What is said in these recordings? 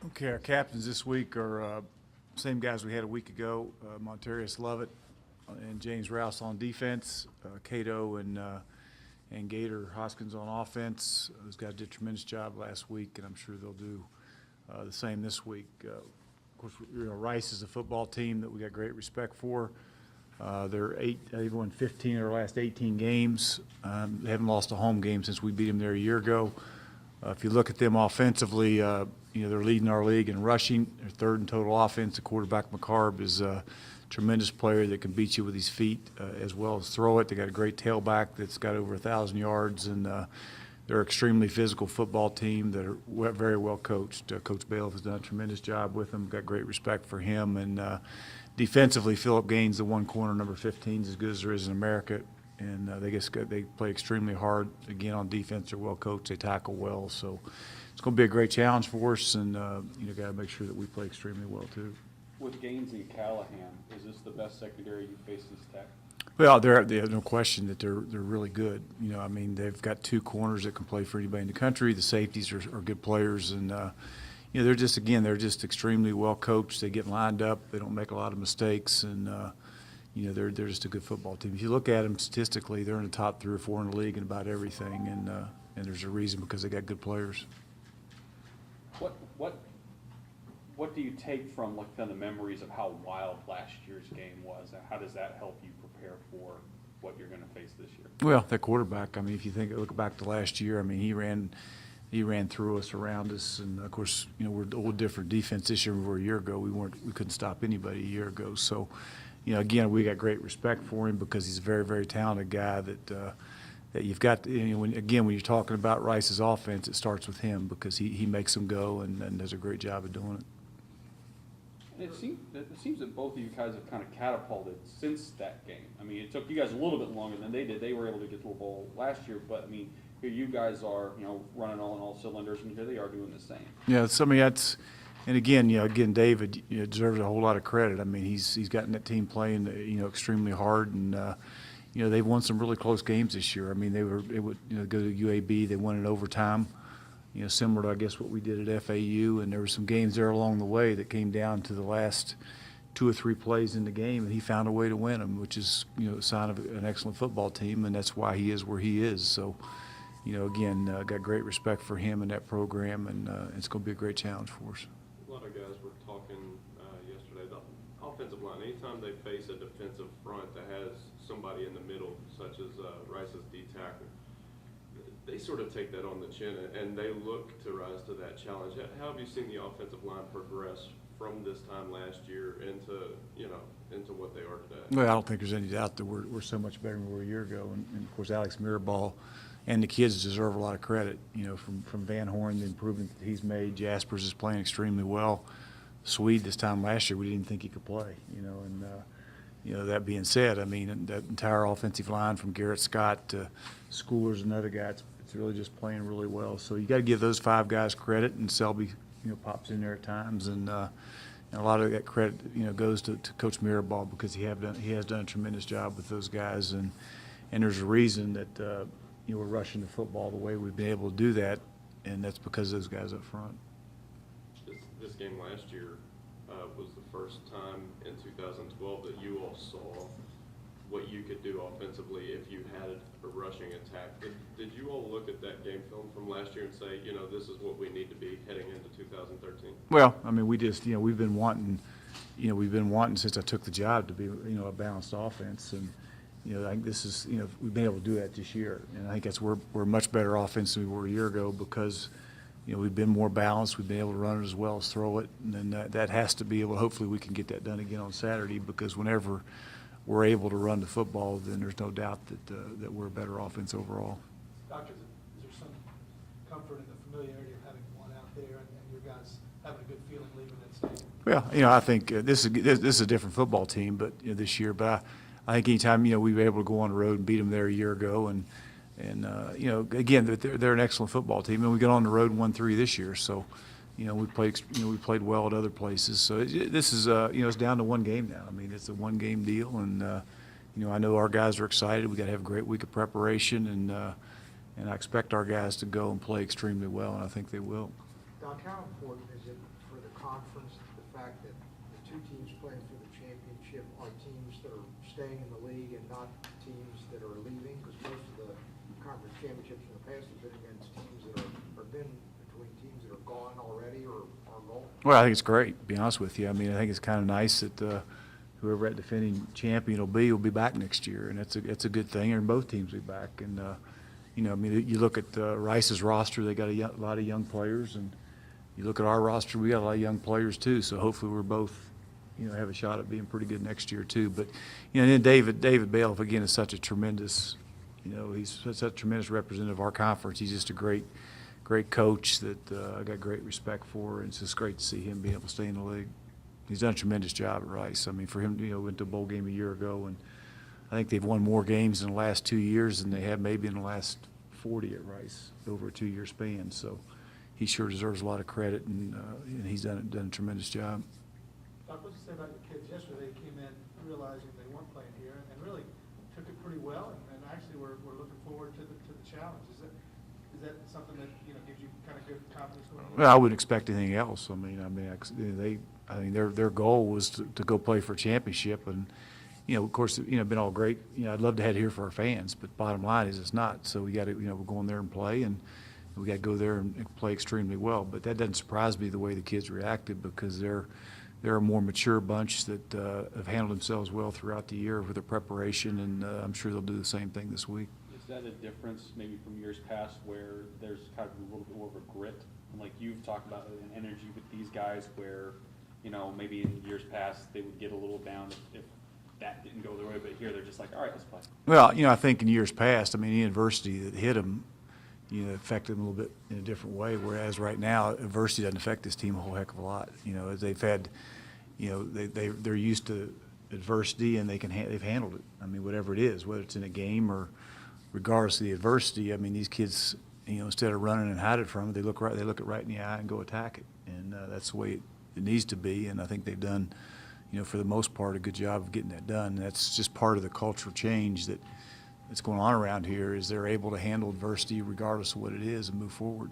Okay, our captains this week are same guys we had a week ago. Montarius Lovett and James Rouse on defense. Cato and Gator Hoskins on offense. Those guys did a tremendous job last week, and I'm sure they'll do the same this week. Of course, Rice is a football team that we got great respect for. They've won 15 of their last 18 games. They haven't lost a home game since we beat them there a year ago. If you look at them offensively, they're leading our league in rushing. They're third in total offense. The quarterback, McCarb, is a tremendous player that can beat you with his feet as well as throw it. They got a great tailback that's got over 1,000 yards, and they're an extremely physical football team that are very well coached. Coach Bale has done a tremendous job with them. Got great respect for him. And defensively, Philip Gaines, the one corner, number 15, is as good as there is in America. And they play extremely hard. Again, on defense, they're well coached. They tackle well. So it's going to be a great challenge for us, and got to make sure that we play extremely well too. With Gaines and Callahan, is this the best secondary you face this Tech? Well, there's no question that they're really good. They've got two corners that can play for anybody in the country. The safeties are good players, and they're just extremely well coached. They get lined up. They don't make a lot of mistakes, and they're just a good football team. If you look at them statistically, they're in the top 3 or 4 in the league in about everything, and there's a reason, because they got good players. What do you take from kind of memories of how wild last year's game was, and how does that help you prepare for what you're going to face this year? Well, that quarterback. If you look back to last year, he ran through us, around us, and of course, we're a little different defense this year than we were a year ago. We couldn't stop anybody a year ago. So, again, we got great respect for him because he's a very, very talented guy that you've got. When you're talking about Rice's offense, it starts with him because he makes them go and does a great job of doing it. It seems that both of you guys have kind of catapulted since that game. It took you guys a little bit longer than they did. They were able to get to a bowl last year, but here you guys are, running on all cylinders, and here they are doing the same. Yeah, that's, and again, David deserves a whole lot of credit. He's gotten that team playing, extremely hard, and they've won some really close games this year. They would go to UAB, they won in overtime. Similar to, I guess, what we did at FAU, and there were some games there along the way that came down to the last 2 or 3 plays in the game, and he found a way to win them, which is, a sign of an excellent football team, and that's why he is where he is. So, got great respect for him and that program, and it's going to be a great challenge for us. A lot of guys were talking yesterday, the offensive line, anytime they face a defensive front that has somebody in the middle, such as Rice's D tackle, they sort of take that on the chin, and they look to rise to that challenge. How have you seen the offensive line progress from this time last year into what they are today? Well, I don't think there's any doubt that we're so much better than we were a year ago, and of course Alex Mirabal and the kids deserve a lot of credit. From Van Horn, the improvement that he's made. Jaspers is playing extremely well. Swede this time last year, we didn't think he could play. That being said, that entire offensive line from Garrett Scott to Schoolers and other guys, it's really just playing really well. So you got to give those 5 guys credit, and Selby, pops in there at times, and a lot of that credit, goes to Coach Mirabal because he has done a tremendous job with those guys, and there's a reason that we're rushing the football the way we've been able to do that, and that's because of those guys up front. This game last year was the first time in 2012 that you all saw what you could do offensively if you had a rushing attack. Did you all look at that game film from last year and say, this is what we need to be heading into 2013? Well, we just, we've been wanting since I took the job to be, a balanced offense, and I think this is, we've been able to do that this year, and I think we're a much better offense than we were a year ago because we've been more balanced. We've been able to run it as well as throw it, and then that has to be able. Hopefully, we can get that done again on Saturday, because whenever we're able to run the football, then there's no doubt that we're a better offense overall. Doctor, is there some comfort in the familiarity of having one out there and your guys having a good feeling leaving that stadium? Well, I think this is a different football team, but this year. But I think anytime we were able to go on the road and beat them there a year ago, and again, they're an excellent football team, and we got on the road and won 3 this year. So, we played well at other places. So this is it's down to 1 game now. It's a 1-game deal, and I know our guys are excited. We got to have a great week of preparation, and I expect our guys to go and play extremely well, and I think they will. Doc, how important is it for conference, the fact that the two teams playing for the championship are teams that are staying in the league and not teams that are leaving? Because most of the conference championships in the past have been against teams that are, or been between teams that are gone already or are gone. Well, I think it's great, to be honest with you. I mean, I think it's kind of nice that whoever that defending champion will be back next year, and it's a good thing. And both teams will be back. And you know, I mean, you look at Rice's roster; they got a lot of young players, and you look at our roster; we got a lot of young players too. So hopefully, we're both, you know, have a shot at being pretty good next year too. But you know, and then David Bailiff again is such a tremendous, you know, he's such a tremendous representative of our conference. He's just a great coach that I got great respect for, and it's just great to see him being able to stay in the league. He's done a tremendous job at Rice. I mean, for him, you know, went to a bowl game a year ago, and I think they've won more games in the last 2 years than they have maybe in the last 40 at Rice over a 2-year span. So he sure deserves a lot of credit, and he's done a tremendous job. Doc, what's to say about your kids? Yesterday they came in realizing they weren't playing here and really took it pretty well, and actually we're looking forward to the challenge. Is that something that, you know, gives you kind of good confidence going on? Well, I wouldn't expect anything else. I mean, their goal was to go play for a championship, and you know, of course, you know, been all great. You know, I'd love to have it here for our fans, but bottom line is it's not. So we got to, you know, we're going there and play, and we got to go there and play extremely well. But that doesn't surprise me the way the kids reacted, because they're a more mature bunch that have handled themselves well throughout the year with their preparation, and I'm sure they'll do the same thing this week. Is that a difference maybe from years past where there's kind of a little bit more of a grit? And like you've talked about an energy with these guys where, you know, maybe in years past they would get a little down if that didn't go their way, but here they're just like, all right, let's play. Well, you know, I think in years past, I mean, the adversity that hit them, you know, affected them a little bit in a different way, whereas right now, adversity doesn't affect this team a whole heck of a lot. You know, as they've had, you know, they're used to adversity, and they've handled it. I mean, whatever it is, whether it's in a game or regardless of the adversity, I mean, these kids, you know, instead of running and hiding from it, they look it right in the eye and go attack it, and that's the way it needs to be. And I think they've done, you know, for the most part, a good job of getting that done. And that's just part of the cultural change that's going on around here, is they're able to handle adversity regardless of what it is and move forward.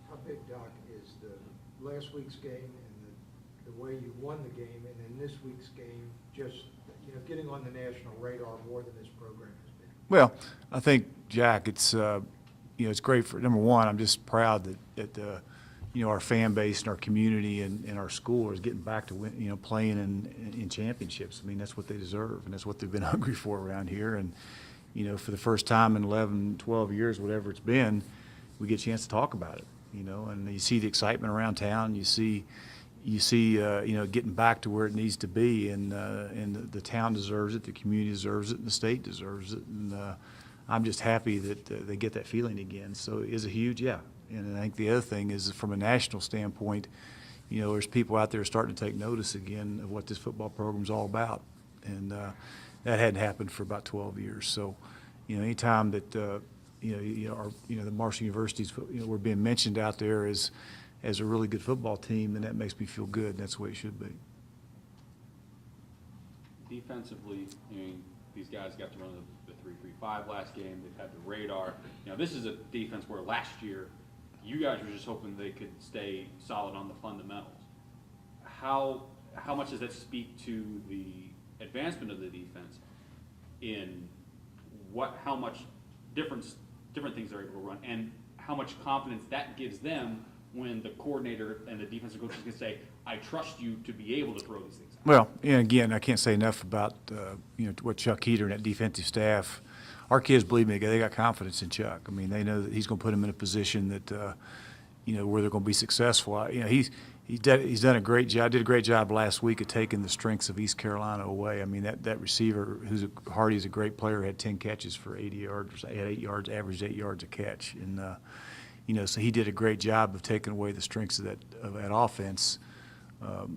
How big, Doc, is the last week's game and the way you won the game, and then this week's game just, you know, getting on the national radar more than this program has been? Well, I think, Jack, it's you know, it's great for, number one, I'm just proud that you know, our fan base and our community and our school is getting back to you know, playing in championships. I mean, that's what they deserve, and that's what they've been hungry for around here. And you know, for the first time in 11, 12 years, whatever it's been, we get a chance to talk about it. You know, and you see the excitement around town. You see you know, getting back to where it needs to be, and the town deserves it, the community deserves it, and the state deserves it. And I'm just happy that they get that feeling again. So is it huge? Yeah. And I think the other thing is, from a national standpoint, you know, there's people out there starting to take notice again of what this football program's all about, and that hadn't happened for about 12 years. So, you know, anytime that you know, the Marshall Universities, you know, we're being mentioned out there as a really good football team, then that makes me feel good. And that's the way it should be. Defensively, I mean, these guys got to run the 3-3-5 last game. They've had the radar. You know, this is a defense where last year you guys were just hoping they could stay solid on the fundamentals. How much does that speak to the advancement of the defense in how much different things they're able to run, and how much confidence that gives them when the coordinator and the defensive coaches can say, I trust you to be able to throw these things out? Well, and again, I can't say enough about you know, what Chuck Heater and that defensive staff. Our kids, believe me, they got confidence in Chuck. I mean, they know that he's going to put them in a position that you know, where they're going to be successful. You know, he's done a great job. Did a great job last week of taking the strengths of East Carolina away. I mean, that receiver, Hardy's a great player, had 10 catches for 80 yards. Had 8 yards, averaged 8 yards a catch, and you know, so he did a great job of taking away the strengths of that offense.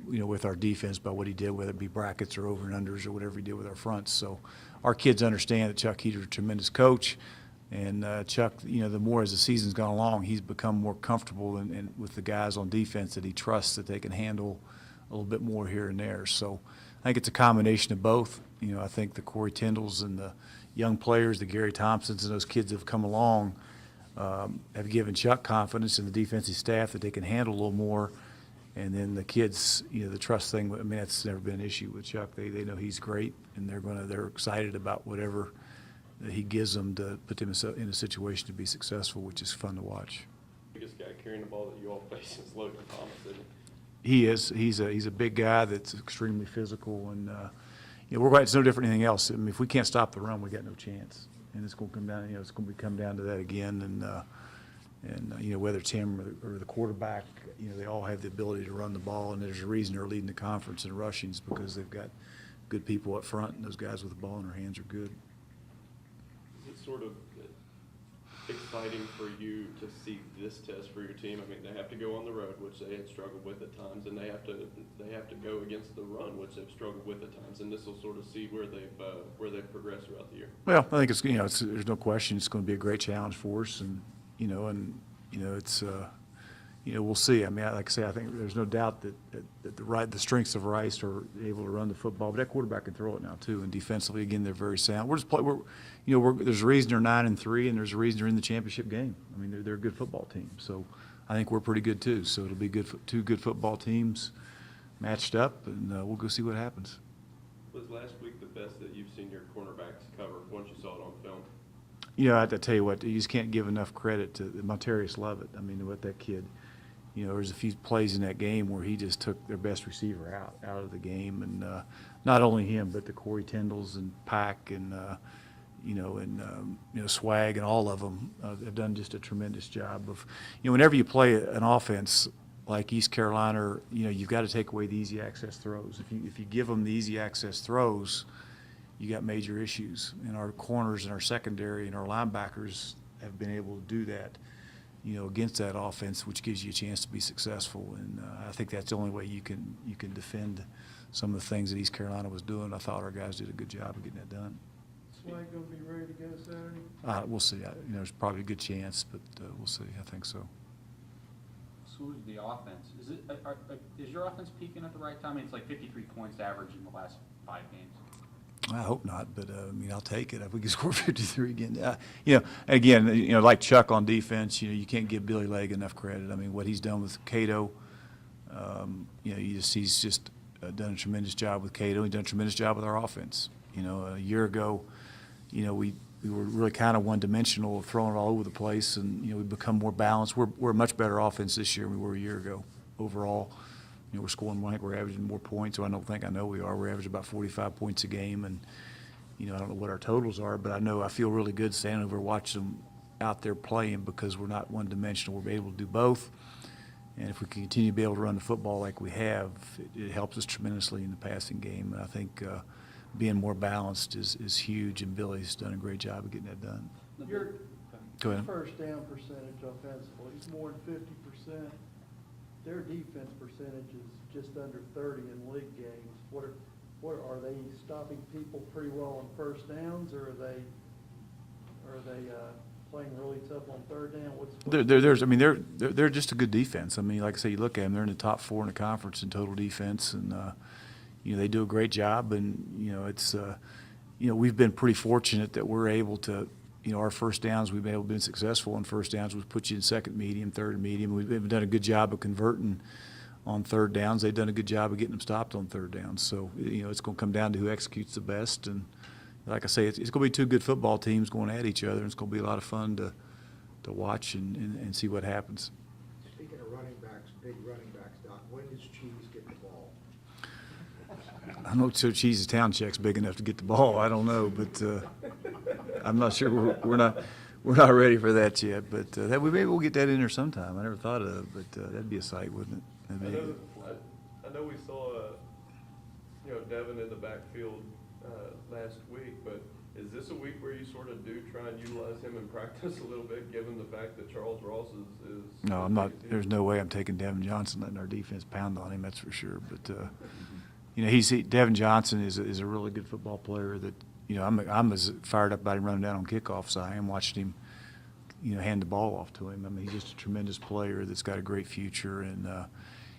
You know, with our defense, by what he did, whether it be brackets or over and unders or whatever he did with our fronts. So our kids understand that Chuck Heater's a tremendous coach, and Chuck, you know, the more as the season's gone along, he's become more comfortable and with the guys on defense that he trusts that they can handle a little bit more here and there. So I think it's a combination of both. You know, I think the Corey Tyndalls and the young players, the Gary Thompsons and those kids that have come along, have given Chuck confidence in the defensive staff that they can handle a little more. And then, And then the kids, the trust thing, I mean, that's never been an issue with Chuck. They know he's great, and they're excited about whatever that he gives them to put them in a situation to be successful, which is fun to watch. Biggest guy carrying the ball that you all face is Logan Thomas, isn't he? He is. He's a big guy that's extremely physical, and it's no different than anything else. I mean, if we can't stop the run, we got no chance, and it's going to come down. It's going to come down to that again, and whether it's him or the quarterback, they all have the ability to run the ball, and there's a reason they're leading the conference in rushings because they've got good people up front, and those guys with the ball in their hands are good. Is it sort of exciting for you to see this test for your team? I mean, they have to go on the road, which they had struggled with at times, and they have to go against the run, which they've struggled with at times. And this will sort of see where they've progressed throughout the year. Well, I think there's no question it's going to be a great challenge for us, and it's we'll see. I mean, like I say, I think there's no doubt that the strengths of Rice are able to run the football, but that quarterback can throw it now too. And defensively, again, they're very sound. There's a reason they're 9-3, and there's a reason they're in the championship game. I mean, they're a good football team. So I think we're pretty good too. So it'll be two good football teams matched up, and we'll go see what happens. Was last week the best that you've seen your cornerbacks cover once you saw it on film? I have to tell you what, you just can't give enough credit to Montarius Lovett. I mean, what that kid. There was a few plays in that game where he just took their best receiver out of the game, and not only him, but the Corey Tyndalls and Pack and Swag and all of them have done just a tremendous job of, whenever you play an offense like East Carolina, you've got to take away the easy access throws. If you give them the easy access throws, you got major issues. And our corners and our secondary and our linebackers have been able to do that. Against that offense, which gives you a chance to be successful. And I think that's the only way you can defend some of the things that East Carolina was doing. I thought our guys did a good job of getting that done. Swag gonna be ready to go Saturday? We'll see. There's probably a good chance, but we'll see. I think so. So who's the offense? Is your offense peaking at the right time? I mean, it's like 53 points average in the last 5 games. I hope not, but I'll take it if we can score 53 again. Like Chuck on defense, you can't give Billy Legg enough credit. I mean, what he's done with Cato, he's just done a tremendous job with Cato. He's done a tremendous job with our offense. A year ago, we were really kind of one-dimensional, throwing it all over the place, and we've become more balanced. We're a much better offense this year than we were a year ago overall. We're scoring more. I think we're averaging more points. I know we are. We're averaging about 45 points a game, and I don't know what our totals are, but I feel really good standing over watching them out there playing because we're not one-dimensional. We're able to do both, and if we can continue to be able to run the football like we have, it helps us tremendously in the passing game. And I think being more balanced is huge, and Billy's done a great job of getting that done. Your Go ahead. first down percentage offensively is more than 50%. Their defense percentage is just under 30 in league games. What are they stopping people pretty well on first downs, or are they playing really tough on third down? They're just a good defense. I mean, like I say, you look at them; they're in the top 4 in the conference in total defense, and they do a great job. And it's we've been pretty fortunate that we're able to. Our first downs, we've been able to be successful on first downs. We've put you in second medium, third medium. We've done a good job of converting on third downs. They've done a good job of getting them stopped on third downs. So, it's going to come down to who executes the best. And like I say, it's going to be two good football teams going at each other. And it's going to be a lot of fun to watch and see what happens. Speaking of running backs, big running backs, Doc, when does Cheese get the ball? I don't know if Cheese's town check's big enough to get the ball. I don't know, but I'm not sure. We're not ready for that yet. But maybe we'll get that in there sometime. I never thought of it, but that'd be a sight, wouldn't it? I know we saw Devin in the backfield last week, but is this a week where you sort of do try and utilize him in practice a little bit, given the fact that Charles Ross is No, I'm not. There's no way I'm taking Devin Johnson, letting our defense pound on him. That's for sure. But Devin Johnson is a really good football player. That I'm as fired up about him running down on kickoffs as I am watching him, hand the ball off to him. I mean, he's just a tremendous player that's got a great future, and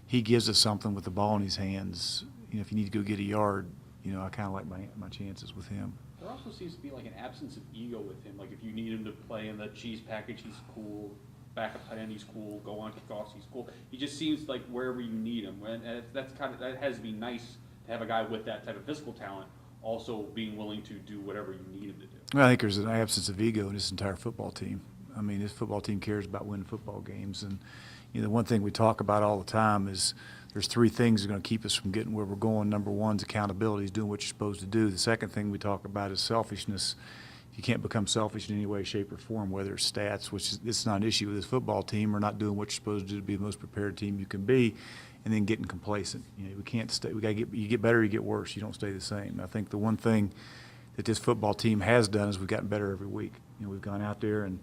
he gives us something with the ball in his hands. If you need to go get a yard, I kind of like my chances with him. There also seems to be like an absence of ego with him. Like if you need him to play in the cheese package, he's cool. backup tight end, he's cool. Go on kickoffs, he's cool. He just seems like wherever you need him. And that has to be nice to have a guy with that type of physical talent also being willing to do whatever you need him to do. Well, I think there's an absence of ego in this entire football team. I mean, this football team cares about winning football games. And, you know, one thing we talk about all the time is there's three things that are going to keep us from getting where we're going. Number one is accountability, is doing what you're supposed to do. The second thing we talk about is selfishness. You can't become selfish in any way, shape, or form, whether it's stats, which is it's not an issue with this football team, or not doing what you're supposed to do to be the most prepared team you can be, and then getting complacent. You know, we can't stay. We got to get. You get better, you get worse. You don't stay the same. I think the one thing that this football team has done is we've gotten better every week. You know, we've gone out there and,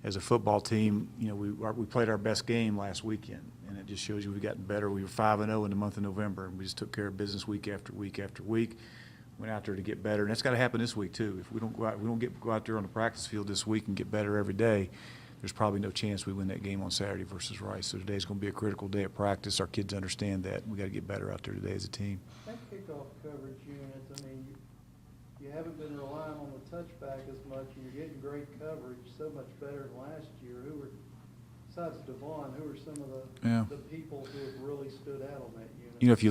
as a football team, you know, we played our best game last weekend, and it just shows you we've gotten better. We were 5-0 in the month of November, and we just took care of business week after week after week. Went out there to get better, and that's got to happen this week too. If we don't go out there on the practice field this week and get better every day, there's probably no chance we win that game on Saturday versus Rice. So today's going to be a critical day of practice. Our kids understand that. We got to get better out there today as a team. That kickoff coverage units, I mean, you haven't been relying on the touchback as much, and you're getting great coverage, so much better than last year. Besides Devon, who are some of the people who have really stood out on that unit? You know, if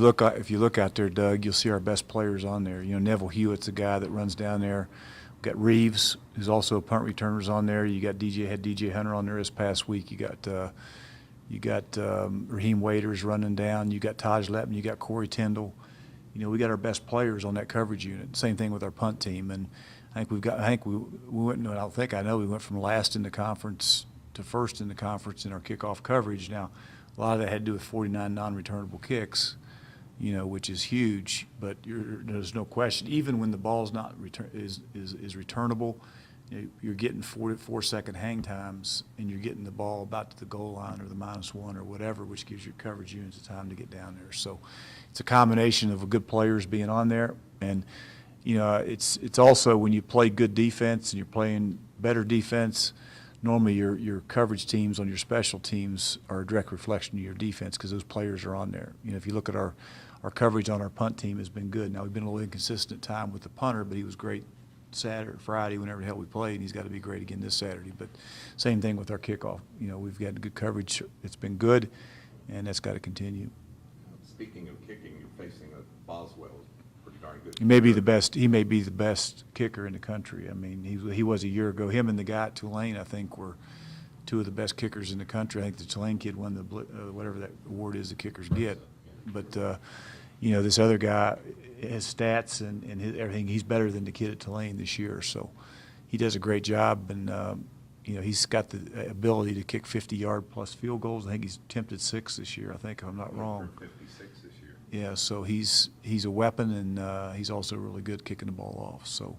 you look out there, Doug, you'll see our best players on there. You know, Neville Hewitt's a guy that runs down there. We've got Reeves, who's also a punt returner's on there. You got DJ Hunter on there this past week. You got Raheem Waiters running down. You got Taj Lepton. You got Corey Tyndall. You know, we got our best players on that coverage unit. Same thing with our punt team. And I think we went from last in the conference to first in the conference in our kickoff coverage. Now, a lot of that had to do with 49 non-returnable kicks, you know, which is huge. But there's no question, even when the ball's not is returnable, you know, you're getting 4-second hang times, and you're getting the ball about to the goal line or the -1 or whatever, which gives your coverage units the time to get down there. So it's a combination of good players being on there, and you know, it's also when you play good defense and you're playing better defense. Normally, your coverage teams on your special teams are a direct reflection of your defense because those players are on there. You know, if you look at our coverage on our punt team has been good. Now, we've been a little inconsistent time with the punter, but he was great Saturday, Friday, whenever the hell we played, and he's got to be great again this Saturday. But same thing with our kickoff. You know, we've got good coverage. It's been good, and that's got to continue. Speaking of kicking, you're facing a Boswell, pretty darn good. He may be the best. He may be the best kicker in the country. I mean, he was a year ago. Him and the guy at Tulane, I think, were two of the best kickers in the country. I think the Tulane kid won the whatever that award is the kickers get. But you know, this other guy, his stats and everything, he's better than the kid at Tulane this year. So he does a great job, and you know, he's got the ability to kick 50-yard plus field goals. I think he's attempted 6 this year, I think, if I'm not wrong. 56 this year. Yeah, so he's a weapon, and he's also really good kicking the ball off. So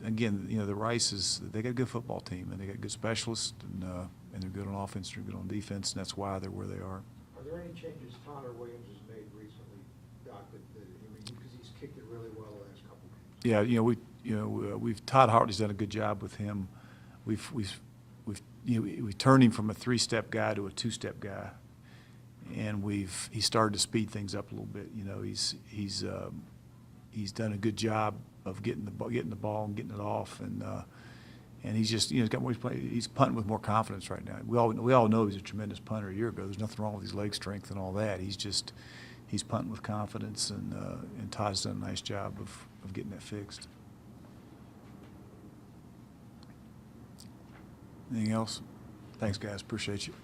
again, you know, the Rice they got a good football team, and they got good specialists, and they're good on offense, they're good on defense, and that's why they're where they are. Are there any changes Connor Williams has made recently, Doc, because he's kicked it really well the last couple of games? Yeah, we've Todd Hartley's done a good job with him. We've turned him from a 3-step guy to a 2-step guy, and he started to speed things up a little bit. You know, he's done a good job of getting the ball and getting it off, and he's just, you know, he's punting with more confidence right now. We all know he's a tremendous punter a year ago. There's nothing wrong with his leg strength and all that. He's punting with confidence, and Todd's done a nice job of getting that fixed. Anything else? Thanks, guys. Appreciate you.